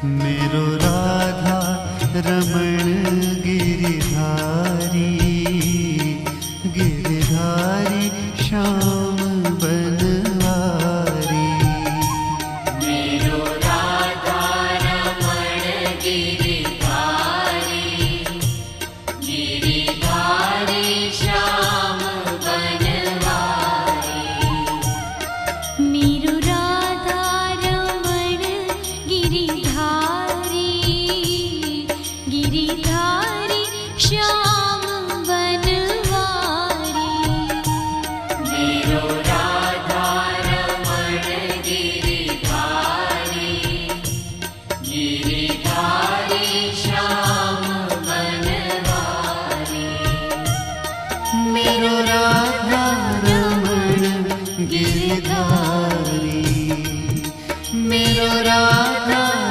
मेरो राधा रमण गिरिधारी, गिरिधारी श्याम बनवारी। मेरो राधा रमण गिरिधारी, गिरिधारी श्याम बनवारी। मेरो राधा रमण गिरिधारी, गिरिधारी श्याम बनवारी। मेरो राधा रमण गिरिधारी, गिरि